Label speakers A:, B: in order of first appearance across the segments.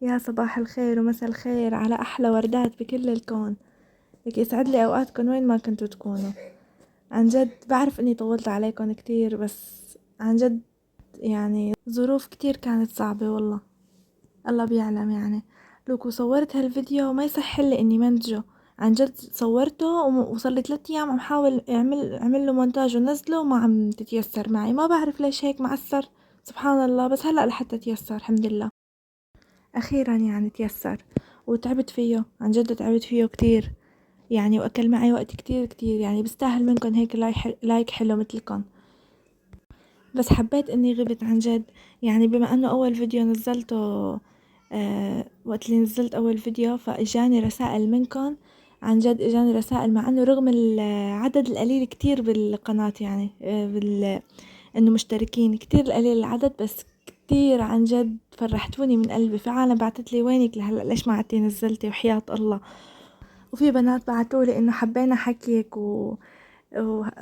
A: يا صباح الخير ومساء الخير على أحلى وردات بكل الكون. لك يسعد لي أوقاتكم وين ما كنتوا تكونوا. عن جد بعرف إني طولت عليكم كتير، بس عن جد يعني ظروف كتير كانت صعبة والله. الله بيعلم يعني. لوكو صورت هالفيديو ما يصح لي إني منتجه. عن جد صورته وصار لي 3 أيام عم حاول أعمل له مونتاج ونزله وما عم تتيسر معي، ما بعرف ليش هيك معسر. سبحان الله، بس هلأ لحتى تيسر الحمد لله. أخيرا يعني تيسر. وتعبت فيه، عن جد تعبت فيه كتير يعني، وأكل معي وقت كتير كتير يعني. بستاهل منكم هيك لايك حلو مثلكم. بس حبيت اني غبت عن جد يعني، بما انه اول فيديو نزلته وقت اللي نزلت اول فيديو فاجاني رسائل منكم. عن جد اجاني رسائل، مع انه رغم العدد القليل كتير بالقناة يعني انه مشتركين كتير قليل العدد، بس كتير عن جد فرحتوني من قلبي. في عالم بعتت لي وينك لهلا، ليش ما عدتي نزلتي وحياة الله. وفي بنات بعتولي انه حبينا حكيك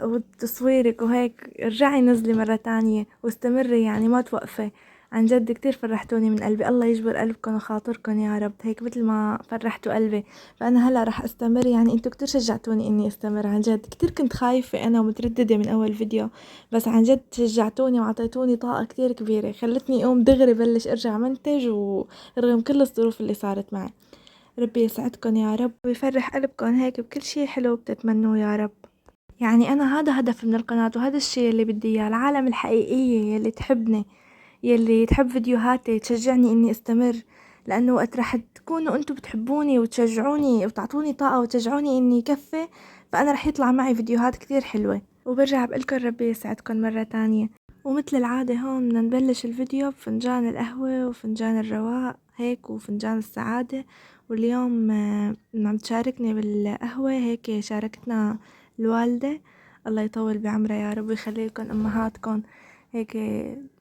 A: وتصويرك وهيك، ارجعي نزلي مرة تانية واستمري يعني ما توقفي. عن جد كتير فرحتوني من قلبي، الله يجبر قلبكم وخاطركم يا رب، هيك مثل ما فرحتوا قلبي. فانا هلا رح استمر يعني، انتو كتير شجعتوني اني استمر. عن جد كتير كنت خايفة انا ومترددة من اول فيديو، بس عن جد شجعتوني وعطيتوني طاقة كتير كبيرة، خلتني اقوم دغري بلش ارجع منتج ورغم كل الظروف اللي صارت معي. ربي يسعدكم يا رب ويفرح قلبكم هيك بكل شي حلو بتتمنوه يا رب. يعني أنا هذا هدف من القناة، وهذا الشي اللي بدي إياه، العالم الحقيقية يلي تحبني، يلي تحب فيديوهاتي، تشجعني إني استمر. لأنه وقت رح تكونوا أنتوا بتحبوني وتشجعوني وتعطوني طاقة وتشجعوني إني كفي، فأنا رح يطلع معي فيديوهات كتير حلوة. وبرجع بقولكن ربي يسعدكن مرة تانية. ومثل العادة هون بدنا نبلش الفيديو بفنجان القهوة وفنجان الرواق هيك وفنجان السعادة. واليوم عم تشاركني بالقهوة هيك، شاركتنا الوالدة، الله يطول بعمرها يا رب ويخلي لكم أمهاتكم هيك.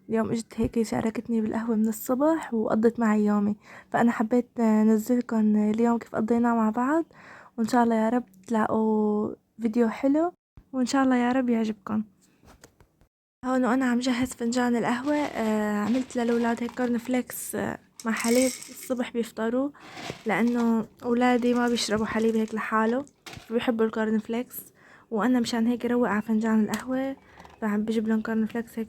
A: اليوم اجت هيك شاركتني بالقهوة من الصبح وقضت معي يومي، فأنا حبيت نزلكم اليوم كيف قضينا مع بعض. وإن شاء الله يا رب تلاقوا فيديو حلو، وإن شاء الله يا رب يعجبكم. هون وأنا عم جهز فنجان القهوة عملت للأولاد هيك كورن فليكس مع حليب الصبح بيفطروا، لأنه أولادي ما بيشربوا حليب هيك لحاله، بيحبوا الكورن فليكس. وأنا مشان هيك روق على فنجان القهوة فعم بجيب لهم كورن فليكس هيك.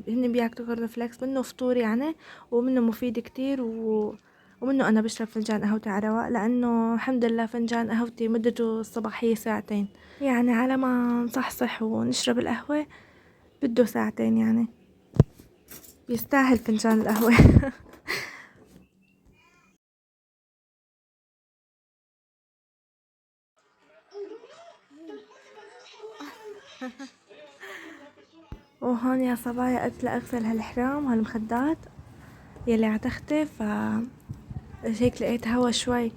A: هن بياكلوا كورن فليكس، منه فطور يعني، ومنه مفيد كتير ومنه أنا بشرب فنجان قهوتي على رواق، لأنه الحمد لله فنجان قهوتي مدته الصباحية ساعتين، يعني على ما نصحصح ونشرب القهوة بده ساعتين يعني. بيستاهل فنجان القهوة. وهون يا صبايا قلت لأغسل هالحرام وهالمخدات يلي عتختي، هيك لقيت هوا شوي،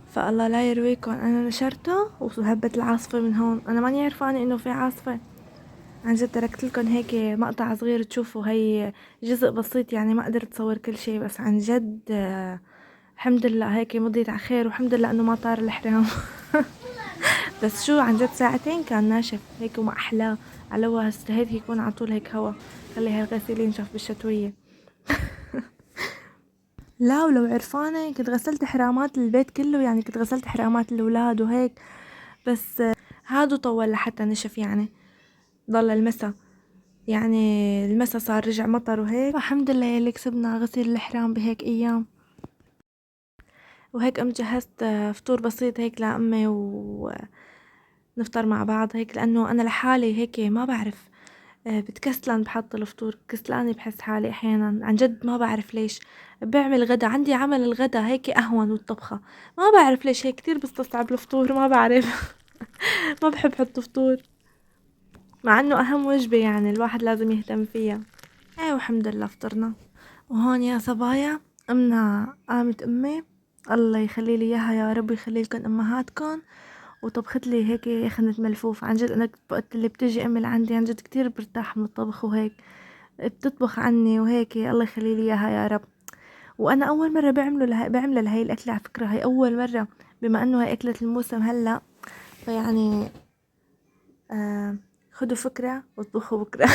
A: فالله لا يرويكم انا نشرته وهبت العاصفة من هون. انا ماني عرفانة انه في عاصفة. عن جد تركت لكم هيك مقطع صغير تشوفوا، هي جزء بسيط يعني، ما قدرت اصور كل شيء، بس عن جد الحمد لله هيك مضيت على خير، والحمد لله انه ما طار الحرام. بس شو عن جد ساعتين كان ناشف هيك وما احلاه. على استهيت يكون على طول هيك هوا، خلي هالغسيل ينشف بالشتوية. لا ولو عرفانة كنت غسلت حرامات البيت كله يعني، كنت غسلت حرامات الأولاد وهيك، بس هادو طول لحتى نشف يعني، ضل المسا يعني، المسا صار رجع مطر وهيك، الحمد لله يلي كسبنا غسيل الحرام بهيك أيام. وهيك قمت جهزت فطور بسيط هيك لأمي ونفطر مع بعض هيك، لأنه أنا لحالي هيك ما بعرف بتكسلن بحط الفطور، كسلانة بحس حالي أحيانا، عن جد ما بعرف ليش. بعمل غدا، عندي عمل الغدا هيك أهون والطبخة، ما بعرف ليش هيك كتير بستصعب الفطور، ما بعرف. ما بحب حط فطور، مع انه اهم وجبة يعني الواحد لازم يهتم فيها. ايه والحمد لله فطرنا. وهون يا صبايا امنا قامت امي، الله يخلي لي اياها يا رب ويخلي لكم امهاتكم، وطبخت لي هيك يخنة ملفوف. عن جد انا وقت اللي بتجي امي لعندي عن جد كتير برتاح من الطبخ وهيك، بتطبخ عني وهيك، الله يخلي لي اياها يا رب. وانا اول مره بعمل لهي الاكله على فكره، هي اول مره، بما انه هي اكله الموسم هلا، فيعني خدوا فكره واطبخوا بكره.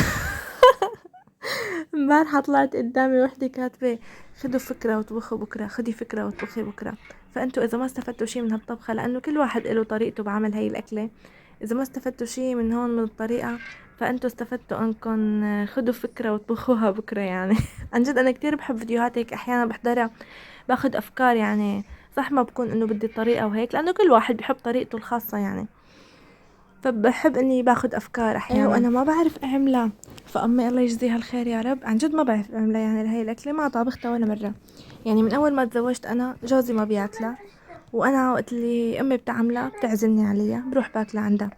A: امبارحة طلعت قدامي وحدة كاتبة خدوا فكرة وطبخوا بكرة، خدي فكرة وطبخي بكرة. فانتوا اذا ما استفدتوا شي من هالطبخة، لانه كل واحد له طريقته بعمل هاي الاكلة، اذا ما استفدتوا شي من هون من الطريقة، فانتوا استفدتوا انكم خدوا فكرة وطبخوها بكرة يعني. عن جد انا كتير بحب فيديوهات هيك، احيانا بحضرها باخد افكار يعني. صح ما بكون انه بدي طريقة وهيك، لانه كل واحد بحب طريقته الخاصة يعني، فبحب اني باخد افكار احيانا وانا ما بعرف اعملها. فامي الله يجزيها الخير يا رب، عن جد ما بعرف اعملها يعني. هاي الاكله ما طابختها ولا مره يعني. من اول ما تزوجت انا جوزي ما بياكلها، وانا وقت اللي امي بتعملها بتعزمني عليها بروح باكلها عندها.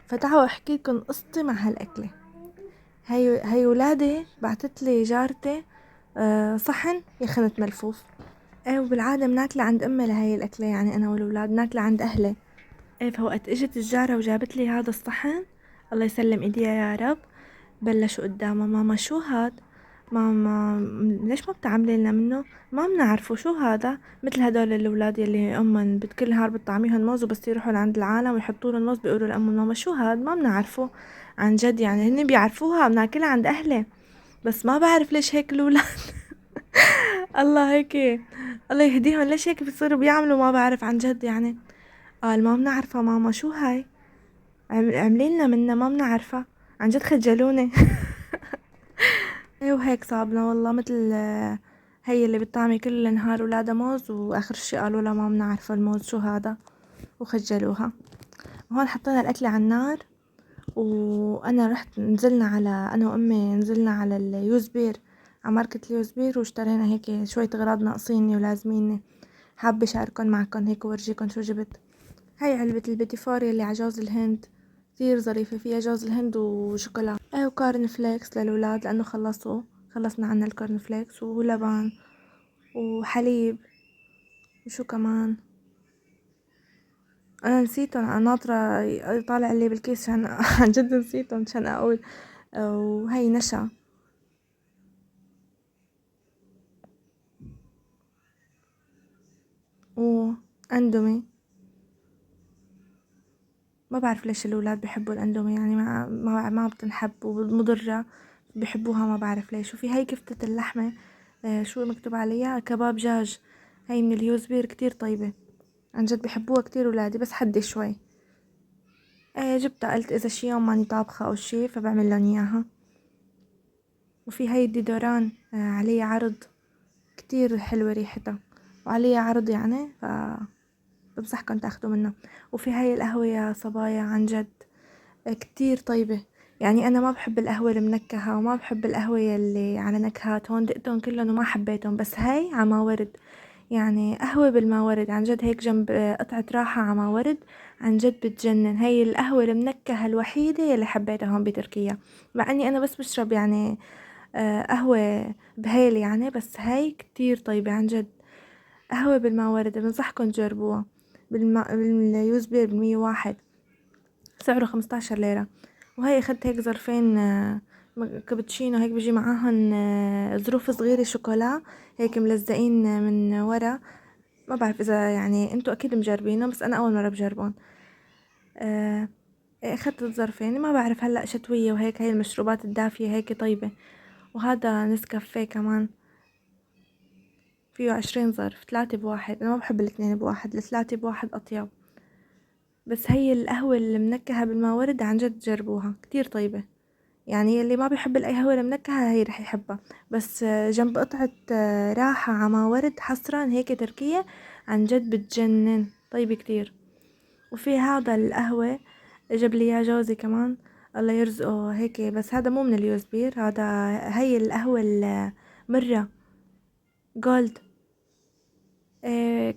A: فتعالوا احكي لكم قصتي مع هالاكله. هي ولادي بعتت لي جارتي صحن يخنة ملفوف. ايه، وبالعاده بناكلها عند امي لهي الاكله يعني، انا والولاد بناكلها عند اهلي. ايه، فوقت اجت الجارة وجابت لي هذا الصحن، الله يسلم ايديها يا رب، بلشوا قدامه ماما شو هاد؟ ماما ليش ما بتعملي لنا منه؟ ما بنعرفه شو هذا. مثل هدول الاولاد يلي امهم بكل نهار بتطعميهم موز، وبس يروحوا لعند العالم ويحطوا لهم موز بيقولوا لامهم ماما شو هاد؟ ما بنعرفه. عن جد يعني هن بيعرفوها، بناكلها عند اهلي، بس ما بعرف ليش هيك الاولاد. الله هيك، الله يهديهم، ليش هيك بيصيروا بيعملوا؟ ما بعرف عن جد يعني. قال ما بنعرفها ماما شو هاي، عملي لنا منها ما بنعرفها. عن جد خجلوني. ايه، وهيك صابنا والله. مثل هي اللي بتطعمي كل نهار ولادها موز، واخر شي قالوا لها ما بنعرف الموز شو هذا، وخجلوها. وهون حطينا الاكل على النار، وانا رحت نزلنا على، انا وامي نزلنا على اليوزبير، على ماركت اليوزبير، واشترينا هيك شوية اغراض ناقصيني ولازميني. حابة اشاركن معكن هيك وورجيكن شو جبت. هاي علبة البيتي فور اللي على جوز الهند، كتير ظريفة، فيها جوز الهند وشوكولا. وكارن فليكس للولاد لأنه خلصنا عنا الكارن فليكس، ولبن وحليب. وشو كمان أنا نسيتهم، أنا ناطرة يطالع لي بالكيس عشان عن جد نسيتهم عشان أقول. وهي نشا وأندومي. ما بعرف ليش الأولاد بيحبوا الأندومي يعني، ما بتنحب ومضرة، بيحبوها ما بعرف ليش. وفي هاي كفتة اللحمة، شو مكتوب عليها؟ كباب دجاج. هاي من اليوزبير، كتير طيبة، عن جد بيحبوها كتير ولادي، بس حدي شوي. جبتها، قلت إذا شي يوم ماني طابخة أو شي فبعمل لهم إياها. وفي هاي الديدوران عليه عرض، كتير حلوة ريحتها، وعليه عرض يعني، بنصحكن تاخدوا منه. وفي هاي القهوة يا صبايا، عن جد كتير طيبة يعني. أنا ما بحب القهوة المنكهة، وما بحب القهوة اللي على نكهات. هون دقتهم كلهم وما حبيتهم، بس هاي عما ورد يعني، قهوة بالماورد عن جد، هيك جنب قطعة راحة عما ورد، عن جد بتجنن. هاي القهوة المنكهة الوحيدة يلي حبيتها هون بتركيا، مع اني انا بس بشرب يعني قهوة بهيل يعني، بس هاي كتير طيبة عن جد. قهوة بالماورد، بنصحكم تجربوها. باليوزبير ب101، سعره 15 ليرة. وهي اخدت هيك ظرفين كابتشينو، هيك بيجي معاهن ظروف صغيرة شوكولا هيك ملزقين من ورا. ما بعرف اذا يعني انتو اكيد مجربينه، بس انا اول مرة بجربهم. آه، اخدت الظرفين، ما بعرف هلا شتوية وهيك، هاي المشروبات الدافية هيك طيبة. وهذا نسكافيه كمان، فيه 20 ظرف، 3 بواحد. انا ما بحب الاثنين بواحد، الثلاثة بواحد اطيب. بس هي القهوة المنكهة بالماورد عن جد جربوها، كتير طيبة يعني. اللي ما بيحب القهوة المنكهة هي رح يحبها. بس جنب قطعة راحة عما ورد حصرا هيك تركية، عن جد بتجنن، طيبة كتير. وفي هذا القهوة جاب لي اياه جوزي كمان، الله يرزقه هيك، بس هذا مو من اليوزبير، هذا هي القهوة المرة جولد.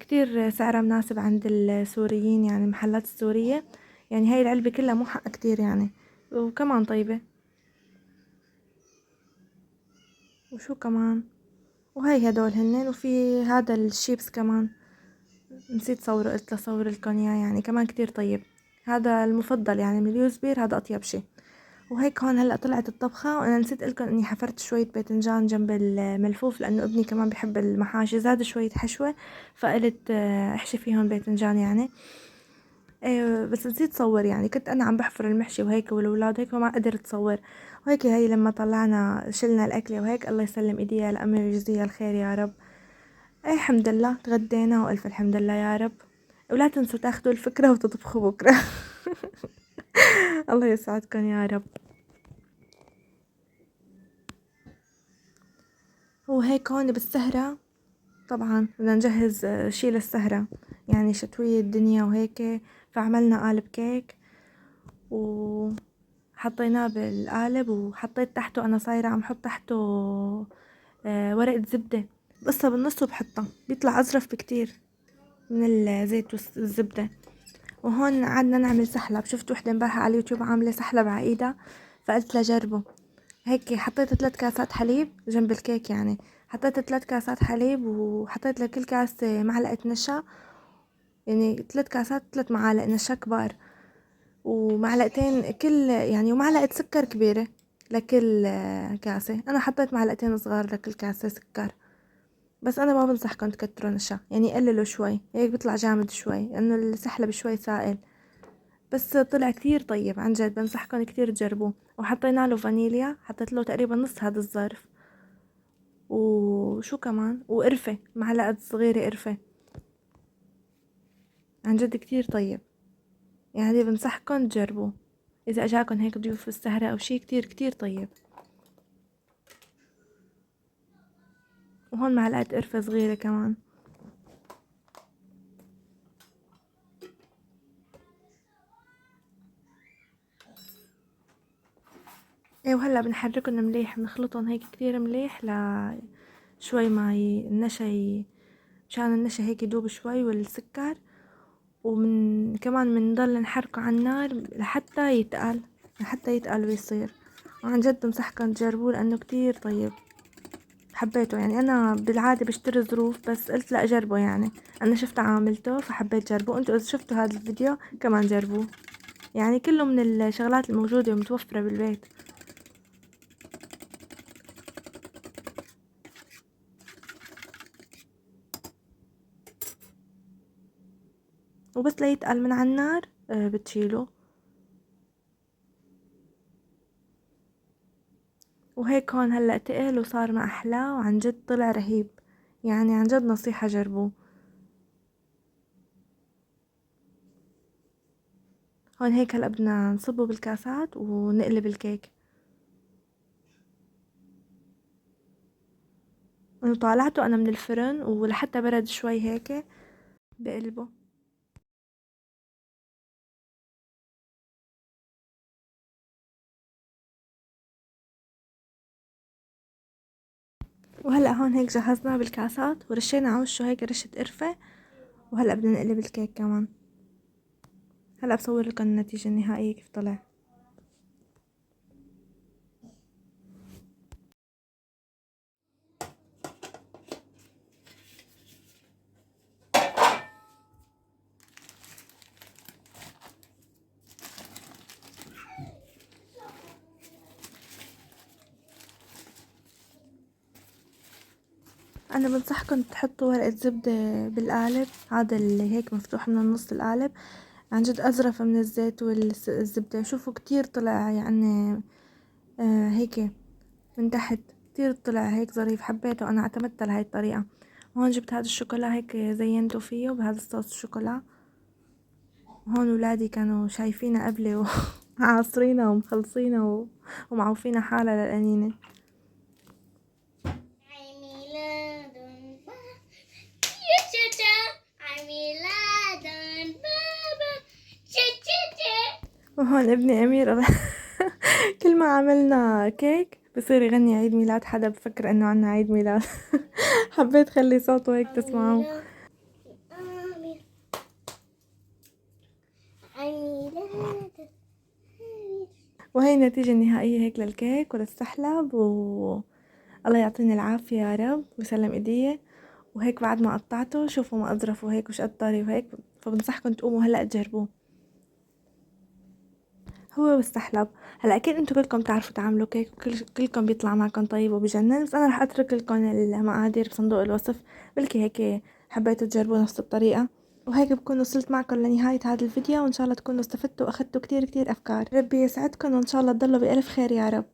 A: كتير سعرها مناسب عند السوريين يعني، المحلات السورية يعني. هاي العلبة كلها مو حق كتير يعني، وكمان طيبة. وشو كمان، وهي هدول هنن. وفي هذا الشيبس كمان، نسيت صوره، قلت لصور لكم اياه يعني، كمان كتير طيب. هذا المفضل يعني من اليوزبير، هذا اطيب شي. وهيك هون هلا طلعت الطبخة، وانا نسيت لكم اني حفرت شوية باذنجان جنب الملفوف، لانه ابني كمان بحب المحاشي، زاد شوية حشوة، فقلت احشي فيهم باذنجان يعني. ايه بس نسيت صور، يعني كنت انا عم بحفر المحشي وهيك والولاد هيك، فما قدرت صور. وهيك هي لما طلعنا شلنا الاكله وهيك، الله يسلم ايديها لامي ويجزيها الخير يا رب. ايه الحمد لله تغدينا والف الحمد لله يا رب. ولا تنسوا تاخدوا الفكره وتطبخوا بكره. الله يسعدكم يا رب. وهيك هون بالسهرة طبعا بدنا نجهز شي للسهرة، يعني شتوية الدنيا وهيك. فعملنا قالب كيك وحطيناه بالقالب، وحطيت تحته، انا صايرة عم حط تحته ورقة زبدة، بقصها بالنص وبحطها بيطلع أظرف بكتير من الزيت والزبدة. وهون قعدنا نعمل سحلب، شفت وحدة امبارحة على اليوتيوب عاملة سحلب على ايدها، فقلت لها جربه. هيك حطيت 3 كاسات حليب جنب الكيك، يعني حطيت 3 كاسات حليب، وحطيت لكل كاسة معلقة نشا، يعني 3 كاسات 3 معالق نشا كبار، ومعلقتين كل يعني، ومعلقة سكر كبيرة لكل كاسة. أنا حطيت معلقتين صغار لكل كاسة سكر. بس أنا ما بنصحكم تكتروا نشا، يعني قللوا شوي هيك بيطلع جامد شوي، لأنه السحلب شوي سائل. بس طلع كتير طيب عن جد، بنصحكم كتير تجربوه. وحطينا له فانيليا، حطيت له تقريبا نص هذا الظرف. وشو كمان، وقرفة، معلقة صغيرة قرفة. عن جد كتير طيب، يعني بنصحكم تجربوه إذا أجاكم هيك ضيوف بالسهرة أو شي، كتير كتير طيب. وهون معلقة قرفة صغيرة كمان. ايه وهلا بنحركن مليح، بنخلطن هيك كتير مليح شوي ما مشان النشا هيك يدوب شوي والسكر. ومن كمان بنضل نحركه على النار لحتى يتقل، لحتى يتقل ويصير. وعن جد بنصحكم تجربوه لأنه كتير طيب، حبيته. يعني أنا بالعادة بشتري ظروف، بس قلت لا أجربه، يعني أنا شفته عاملته فحبيت جربه. أنتوا إذا شفتوا هذا الفيديو كمان جربوه، يعني كله من الشغلات الموجودة ومتوفرة بالبيت. وبس ليتقل من على النار بتشيله. وهيك هون هلأ تقل وصار ما أحلاه، وعن جد طلع رهيب، يعني عن جد نصيحة جربوه. هون هيك هلأ بدنا نصبه بالكاسات ونقلب الكيك. وطالعته أنا من الفرن ولحتى برد شوي هيك بقلبه. وهلأ هون هيك جهزناه بالكاسات ورشينا على وشه هيك رشة قرفة. وهلأ بدنا نقلب الكيك كمان. هلأ بصور لكم النتيجة النهائية كيف طلع. انا بنصحكم تحطوا ورقة زبدة بالقالب، هذا اللي هيك مفتوح من النص القالب، عن جد أزرف من الزيت والزبدة. شوفوا كتير طلع يعني هيك من تحت، كتير طلع هيك ظريف، حبيته. أنا اعتمدت على هاي الطريقة. وهون جبت هذا الشوكولا هيك زينته فيه بهذا الصوص الشوكولا. وهون ولادي كانوا شايفينا قبلي وعاصرينا ومخلصينا ومعوفينا حالة للقنينة. وهون ابني أمير كل ما عملنا كيك بصير يغني عيد ميلاد حدا، بفكر انه عنا عيد ميلاد. حبيت خلي صوته هيك تسمعوه. وهي النتيجة النهائية هيك للكيك وللسحلب. الله يعطيني العافية يا رب ويسلم ايديه. وهيك بعد ما قطعته شوفوا ما اظرفه هيك وش قد طري وهيك. فبنصحكم تقوموا هلا تجربوه، هو والسحلب. هلا اكيد انتو كلكم تعرفوا تعملوا كيك، كلكم بيطلع معكم طيب وبجنن. بس انا رح اترك لكم المقادير بصندوق الوصف، بلكي هيك حبيتوا تجربوا نفس الطريقة. وهيك بكون وصلت معكم لنهاية هذا الفيديو، وإن شاء الله تكونوا استفدتوا وأخدتوا كتير أفكار. ربي يسعدكم وإن شاء الله تضلوا بألف خير يا رب.